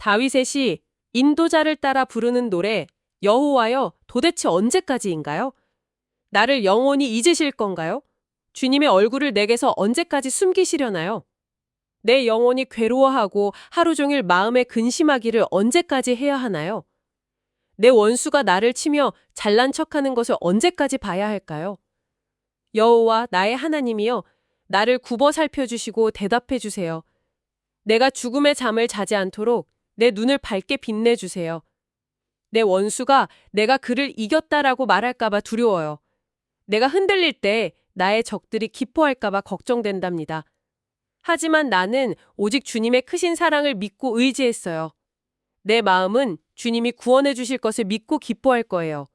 다윗의 시 인도자를 따라 부르는 노래 여호와여 도대체 언제까지인가요? 나를 영원히 잊으실 건가요? 주님의 얼굴을 내게서 언제까지 숨기시려나요? 내 영혼이 괴로워하고 하루 종일 마음에 근심하기를 언제까지 해야 하나요? 내 원수가 나를 치며 잘난 척하는 것을 언제까지 봐야 할까요? 여호와 나의 하나님이여 나를 굽어 살펴주시고 대답해 주세요. 내가 죽음의 잠을 자지 않도록 내 눈을 밝게 빛내주세요. 내 원수가 내가 그를 이겼다라고 말할까봐 두려워요. 내가 흔들릴 때 나의 적들이 기뻐할까봐 걱정된답니다. 하지만 나는 오직 주님의 크신 사랑을 믿고 의지했어요. 내 마음은 주님이 구원해 주실 것을 믿고 기뻐할 거예요.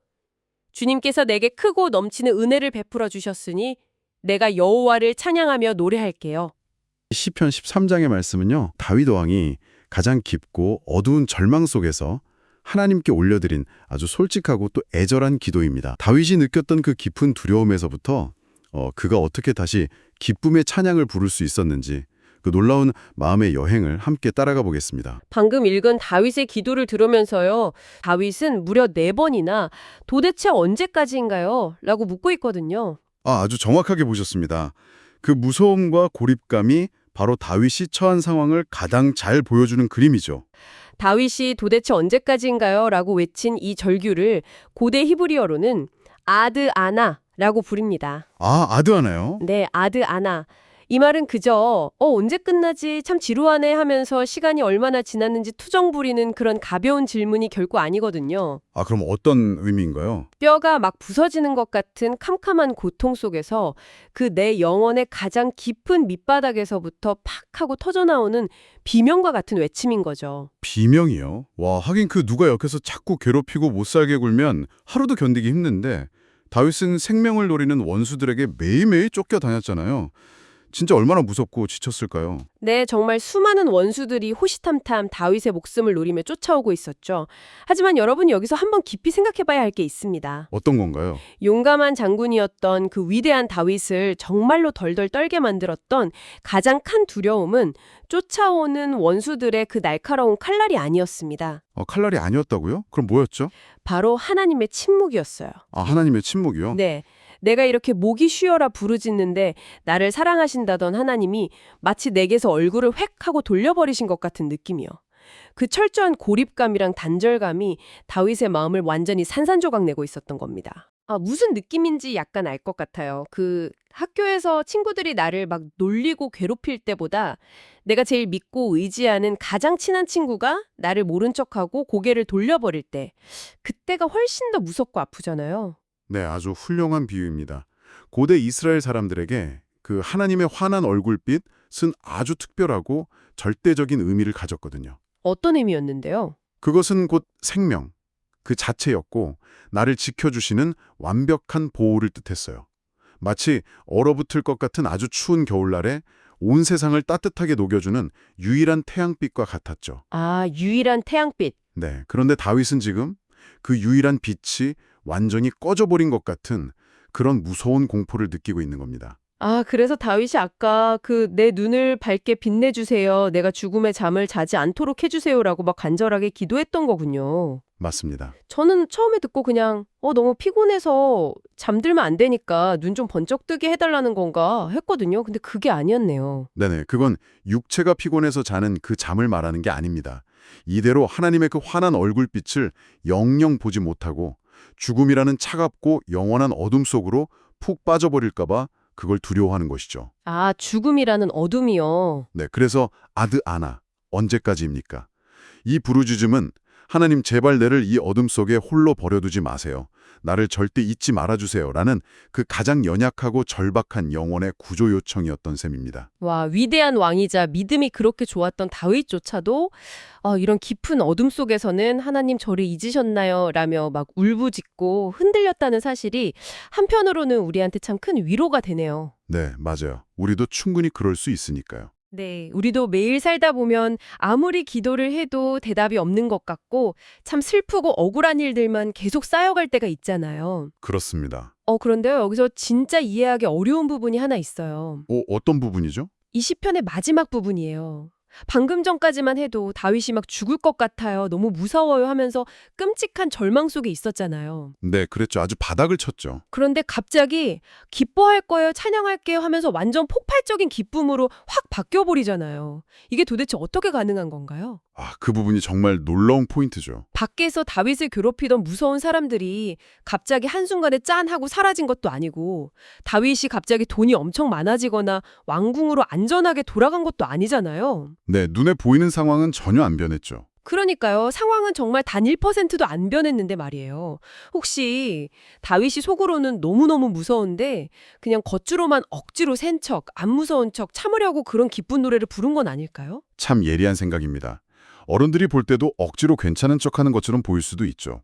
주님께서 내게 크고 넘치는 은혜를 베풀어 주셨으니 내가 여호와를 찬양하며 노래할게요. 시편 13장의 말씀은요, 다윗 왕이 가장 깊고 어두운 절망 속에서 하나님께 올려드린 아주 솔직하고 또 애절한 기도입니다. 다윗이 느꼈던 그 깊은 두려움에서부터 그가 어떻게 다시 기쁨의 찬양을 부를 수 있었는지 그 놀라운 마음의 여행을 함께 따라가 보겠습니다. 방금 읽은 다윗의 기도를 들으면서요. 다윗은 무려 4번이나 도대체 언제까지인가요? 라고 묻고 있거든요. 아주 정확하게 보셨습니다. 그 무서움과 고립감이 바로 다윗이 처한 상황을 가장 잘 보여주는 그림이죠. 다윗이 도대체 언제까지인가요? 라고 외친 이 절규를 고대 히브리어로는 아드 아나라고 부릅니다. 아드하나요? 네, 아드 아나. 이 말은 그저 언제 끝나지 참 지루하네 하면서 시간이 얼마나 지났는지 투정 부리는 그런 가벼운 질문이 결코 아니거든요. 그럼 어떤 의미인가요? 뼈가 막 부서지는 것 같은 캄캄한 고통 속에서 그 내 영혼의 가장 깊은 밑바닥에서부터 팍 하고 터져나오는 비명과 같은 외침인 거죠. 비명이요? 와, 하긴 그 누가 옆에서 자꾸 괴롭히고 못 살게 굴면 하루도 견디기 힘든데 다윗은 생명을 노리는 원수들에게 매일매일 쫓겨다녔잖아요. 진짜 얼마나 무섭고 지쳤을까요? 네, 정말 수많은 원수들이 호시탐탐 다윗의 목숨을 노리며 쫓아오고 있었죠. 하지만 여러분 여기서 한번 깊이 생각해 봐야 할 게 있습니다. 어떤 건가요? 용감한 장군이었던 그 위대한 다윗을 정말로 덜덜 떨게 만들었던 가장 큰 두려움은 쫓아오는 원수들의 그 날카로운 칼날이 아니었습니다. 칼날이 아니었다고요? 그럼 뭐였죠? 바로 하나님의 침묵이었어요. 하나님의 침묵이요? 네. 내가 이렇게 목이 쉬어라 부르짖는데 나를 사랑하신다던 하나님이 마치 내게서 얼굴을 획 하고 돌려버리신 것 같은 느낌이요. 그 철저한 고립감이랑 단절감이 다윗의 마음을 완전히 산산조각 내고 있었던 겁니다. 무슨 느낌인지 약간 알 것 같아요. 그 학교에서 친구들이 나를 막 놀리고 괴롭힐 때보다 내가 제일 믿고 의지하는 가장 친한 친구가 나를 모른 척하고 고개를 돌려버릴 때 그때가 훨씬 더 무섭고 아프잖아요. 네, 아주 훌륭한 비유입니다. 고대 이스라엘 사람들에게 그 하나님의 환한 얼굴빛은 아주 특별하고 절대적인 의미를 가졌거든요. 어떤 의미였는데요? 그것은 곧 생명, 그 자체였고 나를 지켜주시는 완벽한 보호를 뜻했어요. 마치 얼어붙을 것 같은 아주 추운 겨울날에 온 세상을 따뜻하게 녹여주는 유일한 태양빛과 같았죠. 유일한 태양빛. 네, 그런데 다윗은 지금 그 유일한 빛이 완전히 꺼져버린 것 같은 그런 무서운 공포를 느끼고 있는 겁니다. 그래서 다윗이 아까 그 내 눈을 밝게 빛내주세요. 내가 죽음의 잠을 자지 않도록 해주세요라고 막 간절하게 기도했던 거군요. 맞습니다. 저는 처음에 듣고 그냥 너무 피곤해서 잠들면 안 되니까 눈 좀 번쩍 뜨게 해달라는 건가 했거든요. 근데 그게 아니었네요. 네네, 그건 육체가 피곤해서 자는 그 잠을 말하는 게 아닙니다. 이대로 하나님의 그 환한 얼굴빛을 영영 보지 못하고 죽음이라는 차갑고 영원한 어둠 속으로 푹 빠져버릴까 봐 그걸 두려워하는 것이죠. 죽음이라는 어둠이요. 네, 그래서 아드 아나, 언제까지입니까? 이 부르짖음은 하나님 제발 나를 이 어둠 속에 홀로 버려두지 마세요. 나를 절대 잊지 말아주세요. 라는 그 가장 연약하고 절박한 영혼의 구조 요청이었던 셈입니다. 와, 위대한 왕이자 믿음이 그렇게 좋았던 다윗조차도 이런 깊은 어둠 속에서는 하나님 저를 잊으셨나요? 라며 막 울부짖고 흔들렸다는 사실이 한편으로는 우리한테 참 큰 위로가 되네요. 네, 맞아요. 우리도 충분히 그럴 수 있으니까요. 네, 우리도 매일 살다 보면 아무리 기도를 해도 대답이 없는 것 같고 참 슬프고 억울한 일들만 계속 쌓여갈 때가 있잖아요. 그렇습니다. 그런데요, 여기서 진짜 이해하기 어려운 부분이 하나 있어요. 어떤 부분이죠? 이 시편의 마지막 부분이에요. 방금 전까지만 해도 다윗이 막 죽을 것 같아요. 너무 무서워요 하면서 끔찍한 절망 속에 있었잖아요. 네, 그랬죠. 아주 바닥을 쳤죠. 그런데 갑자기 기뻐할 거예요, 찬양할게요 하면서 완전 폭발적인 기쁨으로 확 바뀌어 버리잖아요. 이게 도대체 어떻게 가능한 건가요? 그 부분이 정말 놀라운 포인트죠. 밖에서 다윗을 괴롭히던 무서운 사람들이 갑자기 한순간에 짠 하고 사라진 것도 아니고 다윗이 갑자기 돈이 엄청 많아지거나 왕궁으로 안전하게 돌아간 것도 아니잖아요. 네, 눈에 보이는 상황은 전혀 안 변했죠. 그러니까요. 상황은 정말 단 1%도 안 변했는데 말이에요. 혹시 다윗이 속으로는 너무너무 무서운데 그냥 겉으로만 억지로 센 척, 안 무서운 척 참으려고 그런 기쁜 노래를 부른 건 아닐까요? 참 예리한 생각입니다. 어른들이 볼 때도 억지로 괜찮은 척하는 것처럼 보일 수도 있죠.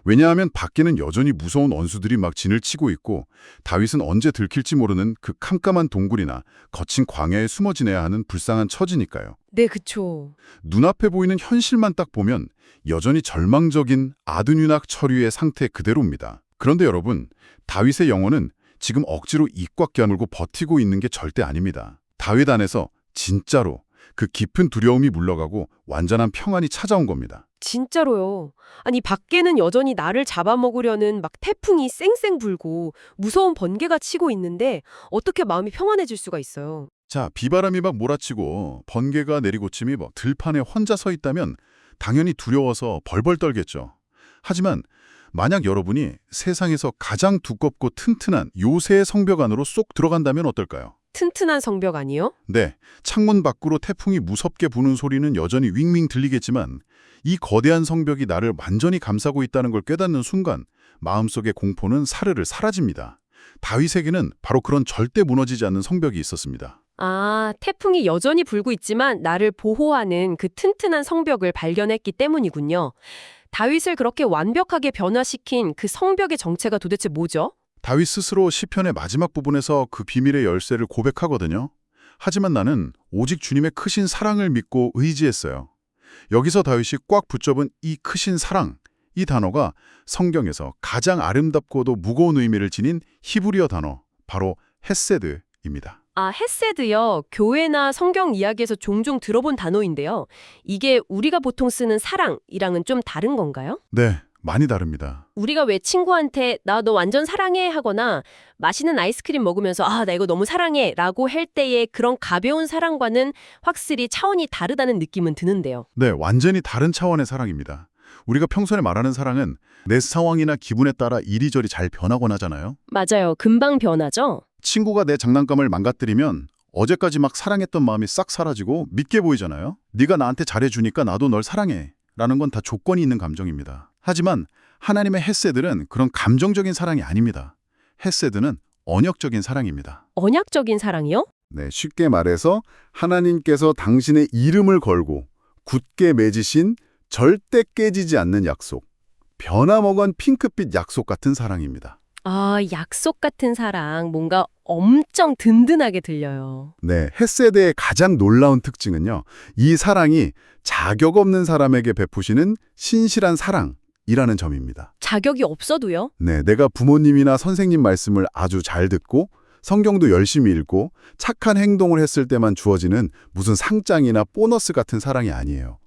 왜냐하면 밖에는 여전히 무서운 원수들이 막 진을 치고 있고 다윗은 언제 들킬지 모르는 그 캄캄한 동굴이나 거친 광야에 숨어 지내야 하는 불쌍한 처지니까요. 네, 그쵸. 눈앞에 보이는 현실만 딱 보면 여전히 절망적인 아드유낙 처류의 상태 그대로입니다. 그런데 여러분, 다윗의 영혼은 지금 억지로 입 꽉 깨물고 버티고 있는 게 절대 아닙니다. 다윗 안에서 진짜로 그 깊은 두려움이 물러가고 완전한 평안이 찾아온 겁니다. 진짜로요. 아니, 밖에는 여전히 나를 잡아먹으려는 막 태풍이 쌩쌩 불고 무서운 번개가 치고 있는데 어떻게 마음이 평안해질 수가 있어요? 자, 비바람이 막 몰아치고 번개가 내리고 침이 막 들판에 혼자 서 있다면 당연히 두려워서 벌벌 떨겠죠. 하지만 만약 여러분이 세상에서 가장 두껍고 튼튼한 요새의 성벽 안으로 쏙 들어간다면 어떨까요? 튼튼한 성벽 아니요? 네, 창문 밖으로 태풍이 무섭게 부는 소리는 여전히 윙윙 들리겠지만 이 거대한 성벽이 나를 완전히 감싸고 있다는 걸 깨닫는 순간 마음속의 공포는 사르르 사라집니다. 다윗에게는 바로 그런 절대 무너지지 않는 성벽이 있었습니다. 아, 태풍이 여전히 불고 있지만 나를 보호하는 그 튼튼한 성벽을 발견했기 때문이군요. 다윗을 그렇게 완벽하게 변화시킨 그 성벽의 정체가 도대체 뭐죠? 다윗 스스로 시편의 마지막 부분에서 그 비밀의 열쇠를 고백하거든요. 하지만 나는 오직 주님의 크신 사랑을 믿고 의지했어요. 여기서 다윗이 꽉 붙잡은 이 크신 사랑, 이 단어가 성경에서 가장 아름답고도 무거운 의미를 지닌 히브리어 단어, 바로 헤세드입니다. 아, 헤세드요. 교회나 성경 이야기에서 종종 들어본 단어인데요. 이게 우리가 보통 쓰는 사랑이랑은 좀 다른 건가요? 네, 많이 다릅니다. 우리가 왜 친구한테 나 너 완전 사랑해 하거나 맛있는 아이스크림 먹으면서 아, 나 이거 너무 사랑해 라고 할 때의 그런 가벼운 사랑과는 확실히 차원이 다르다는 느낌은 드는데요. 네, 완전히 다른 차원의 사랑입니다. 우리가 평소에 말하는 사랑은 내 상황이나 기분에 따라 이리저리 잘 변하곤 하잖아요. 맞아요. 금방 변하죠? 친구가 내 장난감을 망가뜨리면 어제까지 막 사랑했던 마음이 싹 사라지고 믿게 보이잖아요. 네가 나한테 잘해주니까 나도 널 사랑해 라는 건 다 조건이 있는 감정입니다. 하지만 하나님의 헤세드는 그런 감정적인 사랑이 아닙니다. 헤세드는 언약적인 사랑입니다. 언약적인 사랑이요? 네, 쉽게 말해서 하나님께서 당신의 이름을 걸고 굳게 맺으신 절대 깨지지 않는 약속, 변화먹은 핑크빛 약속 같은 사랑입니다. 아, 약속 같은 사랑. 뭔가 엄청 든든하게 들려요. 네, 헤세드의 가장 놀라운 특징은요. 이 사랑이 자격 없는 사람에게 베푸시는 신실한 사랑이라는 점입니다. 자격이 없어도요? 네, 내가 부모님이나 선생님 말씀을 아주 잘 듣고 성경도 열심히 읽고 착한 행동을 했을 때만 주어지는 무슨 상장이나 보너스 같은 사랑이 아니에요.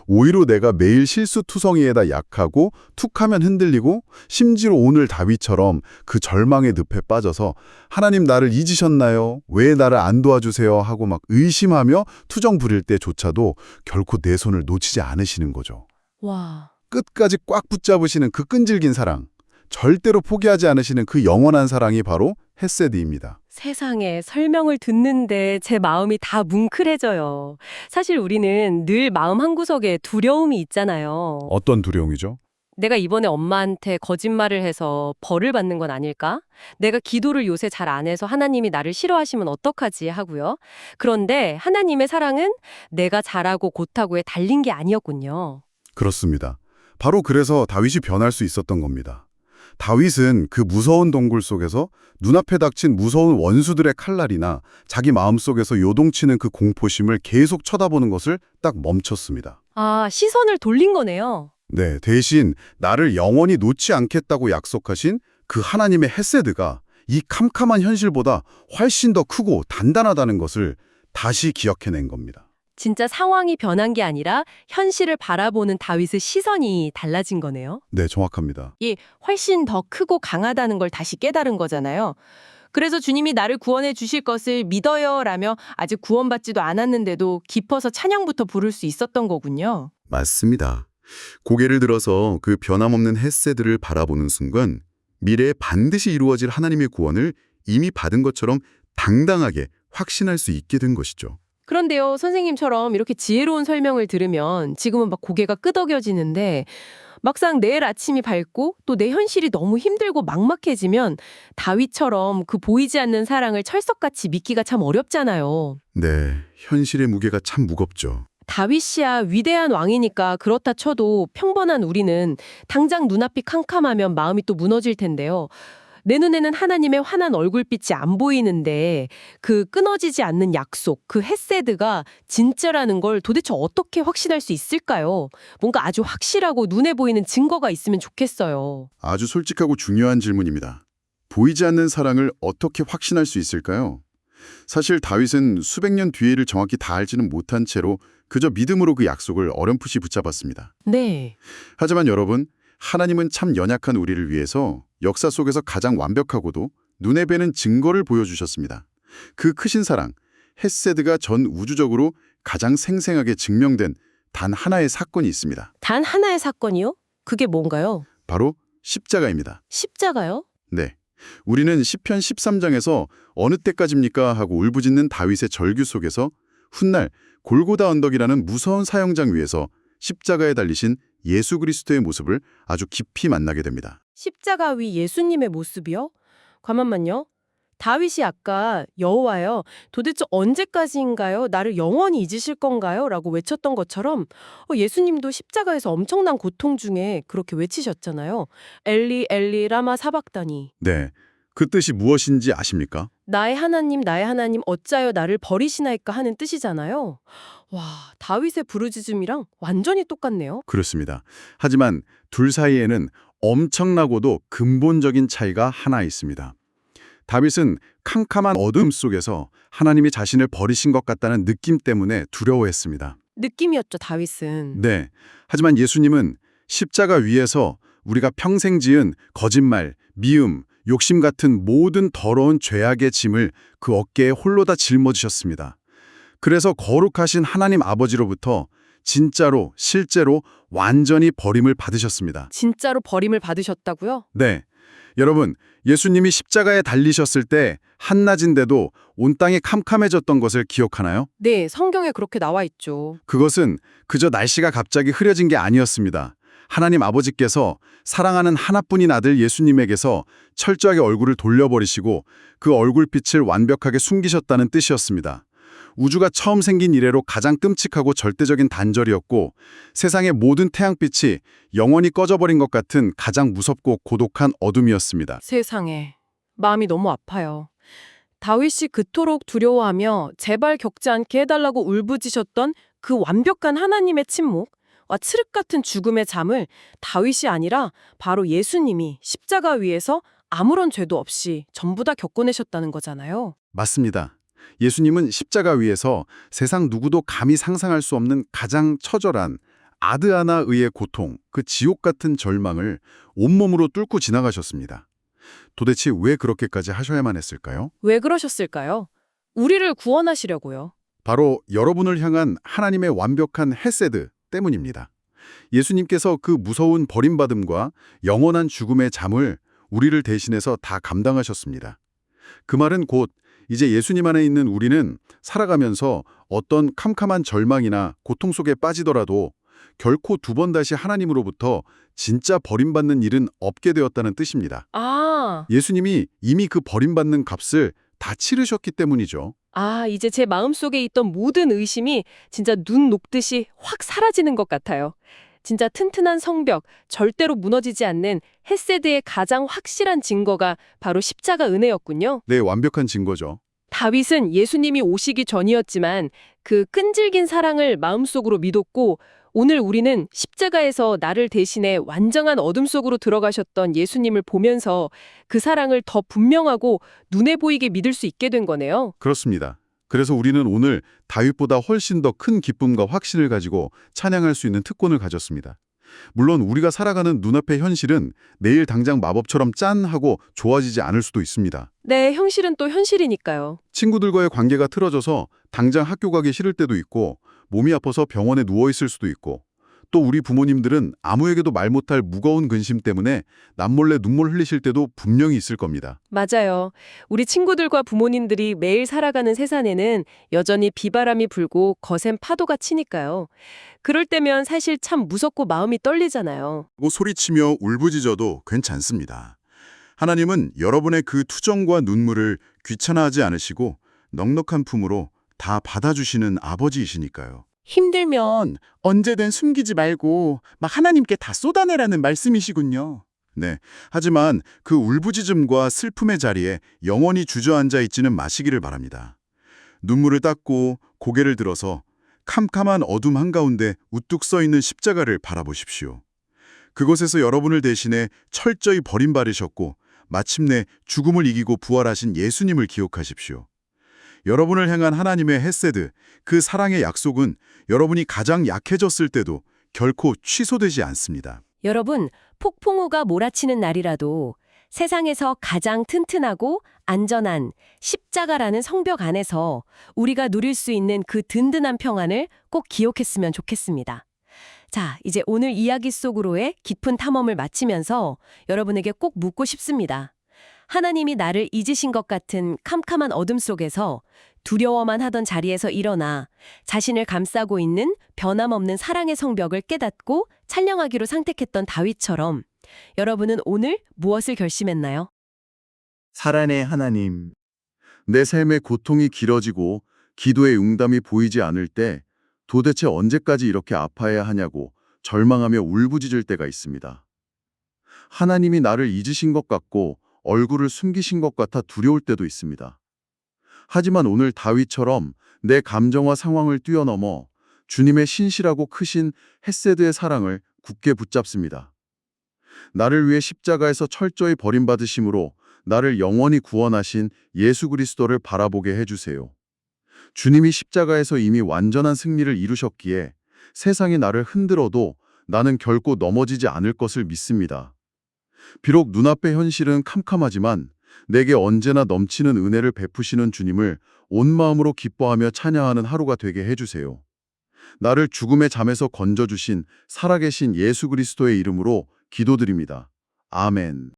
오히려 내가 매일 실수투성이에다 약하고 툭하면 흔들리고 심지어 오늘 다윗처럼 그 절망의 늪에 빠져서 하나님 나를 잊으셨나요? 왜 나를 안 도와주세요? 하고 막 의심하며 투정 부릴 때조차도 결코 내 손을 놓치지 않으시는 거죠. 와. 끝까지 꽉 붙잡으시는 그 끈질긴 사랑, 절대로 포기하지 않으시는 그 영원한 사랑이 바로 헤세드입니다. 세상에 설명을 듣는데 제 마음이 다 뭉클해져요. 사실 우리는 늘 마음 한구석에 두려움이 있잖아요. 어떤 두려움이죠? 내가 이번에 엄마한테 거짓말을 해서 벌을 받는 건 아닐까? 내가 기도를 요새 잘 안 해서 하나님이 나를 싫어하시면 어떡하지 하고요. 그런데 하나님의 사랑은 내가 잘하고 못하고에 달린 게 아니었군요. 그렇습니다. 바로 그래서 다윗이 변할 수 있었던 겁니다. 다윗은 그 무서운 동굴 속에서 눈앞에 닥친 무서운 원수들의 칼날이나 자기 마음속에서 요동치는 그 공포심을 계속 쳐다보는 것을 딱 멈췄습니다. 아, 시선을 돌린 거네요. 네, 대신 나를 영원히 놓지 않겠다고 약속하신 그 하나님의 헤세드가 이 캄캄한 현실보다 훨씬 더 크고 단단하다는 것을 다시 기억해낸 겁니다. 진짜 상황이 변한 게 아니라 현실을 바라보는 다윗의 시선이 달라진 거네요. 네, 정확합니다. 훨씬 더 크고 강하다는 걸 다시 깨달은 거잖아요. 그래서 주님이 나를 구원해 주실 것을 믿어요 라며 아직 구원받지도 않았는데도 깊어서 찬양부터 부를 수 있었던 거군요. 맞습니다. 고개를 들어서 그 변함없는 헷세드를 바라보는 순간 미래에 반드시 이루어질 하나님의 구원을 이미 받은 것처럼 당당하게 확신할 수 있게 된 것이죠. 그런데요, 선생님처럼 이렇게 지혜로운 설명을 들으면 지금은 막 고개가 끄덕여지는데 막상 내일 아침이 밝고 또 내 현실이 너무 힘들고 막막해지면 다윗처럼 그 보이지 않는 사랑을 철석같이 믿기가 참 어렵잖아요. 네, 현실의 무게가 참 무겁죠. 다윗이야 위대한 왕이니까 그렇다 쳐도 평범한 우리는 당장 눈앞이 캄캄하면 마음이 또 무너질 텐데요. 내 눈에는 하나님의 환한 얼굴빛이 안 보이는데 그 끊어지지 않는 약속, 그 헤세드가 진짜라는 걸 도대체 어떻게 확신할 수 있을까요? 뭔가 아주 확실하고 눈에 보이는 증거가 있으면 좋겠어요. 아주 솔직하고 중요한 질문입니다. 보이지 않는 사랑을 어떻게 확신할 수 있을까요? 사실 다윗은 수백 년 뒤를 정확히 다 알지는 못한 채로 그저 믿음으로 그 약속을 어렴풋이 붙잡았습니다. 네. 하지만 여러분, 하나님은 참 연약한 우리를 위해서 역사 속에서 가장 완벽하고도 눈에 뵈는 증거를 보여주셨습니다. 그 크신 사랑, 헷세드가 전 우주적으로 가장 생생하게 증명된 단 하나의 사건이 있습니다. 단 하나의 사건이요? 그게 뭔가요? 바로 십자가입니다. 십자가요? 네. 우리는 시편 13장에서 어느 때까지입니까 하고 울부짖는 다윗의 절규 속에서 훗날 골고다 언덕이라는 무서운 사형장 위에서 십자가에 달리신 예수 그리스도의 모습을 아주 깊이 만나게 됩니다. 십자가 위 예수님의 모습이요? 가만만요. 다윗이 아까 여호와여 도대체 언제까지인가요? 나를 영원히 잊으실 건가요? 라고 외쳤던 것처럼 예수님도 십자가에서 엄청난 고통 중에 그렇게 외치셨잖아요. 엘리 엘리 라마 사박다니. 네. 그 뜻이 무엇인지 아십니까? 나의 하나님 어찌하여 나를 버리시나이까 하는 뜻이잖아요. 와, 다윗의 부르짖음이랑 완전히 똑같네요. 그렇습니다. 하지만 둘 사이에는 엄청나고도 근본적인 차이가 하나 있습니다. 다윗은 캄캄한 어둠 속에서 하나님이 자신을 버리신 것 같다는 느낌 때문에 두려워했습니다. 느낌이었죠, 다윗은. 네. 하지만 예수님은 십자가 위에서 우리가 평생 지은 거짓말, 미움, 욕심 같은 모든 더러운 죄악의 짐을 그 어깨에 홀로 다 짊어지셨습니다. 그래서 거룩하신 하나님 아버지로부터 진짜로, 실제로 완전히 버림을 받으셨습니다. 진짜로 버림을 받으셨다고요? 네. 여러분, 예수님이 십자가에 달리셨을 때 한낮인데도 온 땅이 캄캄해졌던 것을 기억하나요? 네, 성경에 그렇게 나와 있죠. 그것은 그저 날씨가 갑자기 흐려진 게 아니었습니다. 하나님 아버지께서 사랑하는 하나뿐인 아들 예수님에게서 철저하게 얼굴을 돌려버리시고 그 얼굴빛을 완벽하게 숨기셨다는 뜻이었습니다. 우주가 처음 생긴 이래로 가장 끔찍하고 절대적인 단절이었고 세상의 모든 태양빛이 영원히 꺼져버린 것 같은 가장 무섭고 고독한 어둠이었습니다. 세상에, 마음이 너무 아파요. 다윗이 그토록 두려워하며 제발 겪지 않게 해달라고 울부짖었던 그 완벽한 하나님의 침묵, 칠흑 같은 죽음의 잠을 다윗이 아니라 바로 예수님이 십자가 위에서 아무런 죄도 없이 전부 다 겪어내셨다는 거잖아요. 맞습니다. 예수님은 십자가 위에서 세상 누구도 감히 상상할 수 없는 가장 처절한 아드아나의의 고통, 그 지옥 같은 절망을 온몸으로 뚫고 지나가셨습니다. 도대체 왜 그렇게까지 하셔야만 했을까요? 왜 그러셨을까요? 우리를 구원하시려고요. 바로 여러분을 향한 하나님의 완벽한 헤세드 때문입니다. 예수님께서 그 무서운 버림받음과 영원한 죽음의 잠을 우리를 대신해서 다 감당하셨습니다. 그 말은 곧 이제 예수님 안에 있는 우리는 살아가면서 어떤 캄캄한 절망이나 고통 속에 빠지더라도 결코 두 번 다시 하나님으로부터 진짜 버림받는 일은 없게 되었다는 뜻입니다. 예수님이 이미 그 버림받는 값을 다 치르셨기 때문이죠. 이제 제 마음속에 있던 모든 의심이 진짜 눈 녹듯이 확 사라지는 것 같아요. 진짜 튼튼한 성벽, 절대로 무너지지 않는 헤세드의 가장 확실한 증거가 바로 십자가 은혜였군요. 네, 완벽한 증거죠. 다윗은 예수님이 오시기 전이었지만 그 끈질긴 사랑을 마음속으로 믿었고 오늘 우리는 십자가에서 나를 대신해 완전한 어둠 속으로 들어가셨던 예수님을 보면서 그 사랑을 더 분명하고 눈에 보이게 믿을 수 있게 된 거네요. 그렇습니다. 그래서 우리는 오늘 다윗보다 훨씬 더 큰 기쁨과 확신을 가지고 찬양할 수 있는 특권을 가졌습니다. 물론 우리가 살아가는 눈앞의 현실은 내일 당장 마법처럼 짠 하고 좋아지지 않을 수도 있습니다. 네, 현실은 또 현실이니까요. 친구들과의 관계가 틀어져서 당장 학교 가기 싫을 때도 있고, 몸이 아파서 병원에 누워 있을 수도 있고, 또 우리 부모님들은 아무에게도 말 못할 무거운 근심 때문에 남몰래 눈물 흘리실 때도 분명히 있을 겁니다. 맞아요. 우리 친구들과 부모님들이 매일 살아가는 세상에는 여전히 비바람이 불고 거센 파도가 치니까요. 그럴 때면 사실 참 무섭고 마음이 떨리잖아요. 소리치며 울부짖어도 괜찮습니다. 하나님은 여러분의 그 투정과 눈물을 귀찮아하지 않으시고 넉넉한 품으로 다 받아주시는 아버지이시니까요. 힘들면 언제든 숨기지 말고 막 하나님께 다 쏟아내라는 말씀이시군요. 네, 하지만 그 울부짖음과 슬픔의 자리에 영원히 주저앉아 있지는 마시기를 바랍니다. 눈물을 닦고 고개를 들어서 캄캄한 어둠 한가운데 우뚝 서 있는 십자가를 바라보십시오. 그곳에서 여러분을 대신해 철저히 버림받으셨고 마침내 죽음을 이기고 부활하신 예수님을 기억하십시오. 여러분을 향한 하나님의 헤세드, 그 사랑의 약속은 여러분이 가장 약해졌을 때도 결코 취소되지 않습니다. 여러분, 폭풍우가 몰아치는 날이라도 세상에서 가장 튼튼하고 안전한 십자가라는 성벽 안에서 우리가 누릴 수 있는 그 든든한 평안을 꼭 기억했으면 좋겠습니다. 자, 이제 오늘 이야기 속으로의 깊은 탐험을 마치면서 여러분에게 꼭 묻고 싶습니다. 하나님이 나를 잊으신 것 같은 캄캄한 어둠 속에서 두려워만 하던 자리에서 일어나 자신을 감싸고 있는 변함없는 사랑의 성벽을 깨닫고 찬양하기로 선택했던 다윗처럼 여러분은 오늘 무엇을 결심했나요? 살아내 하나님. 내 삶의 고통이 길어지고 기도의 응답이 보이지 않을 때 도대체 언제까지 이렇게 아파해야 하냐고 절망하며 울부짖을 때가 있습니다. 하나님이 나를 잊으신 것 같고 얼굴을 숨기신 것 같아 두려울 때도 있습니다. 하지만 오늘 다윗처럼 내 감정과 상황을 뛰어넘어 주님의 신실하고 크신 헤세드의 사랑을 굳게 붙잡습니다. 나를 위해 십자가에서 철저히 버림받으심으로 나를 영원히 구원하신 예수 그리스도를 바라보게 해주세요. 주님이 십자가에서 이미 완전한 승리를 이루셨기에 세상이 나를 흔들어도 나는 결코 넘어지지 않을 것을 믿습니다. 비록 눈앞의 현실은 캄캄하지만 내게 언제나 넘치는 은혜를 베푸시는 주님을 온 마음으로 기뻐하며 찬양하는 하루가 되게 해주세요. 나를 죽음의 잠에서 건져주신 살아계신 예수 그리스도의 이름으로 기도드립니다. 아멘.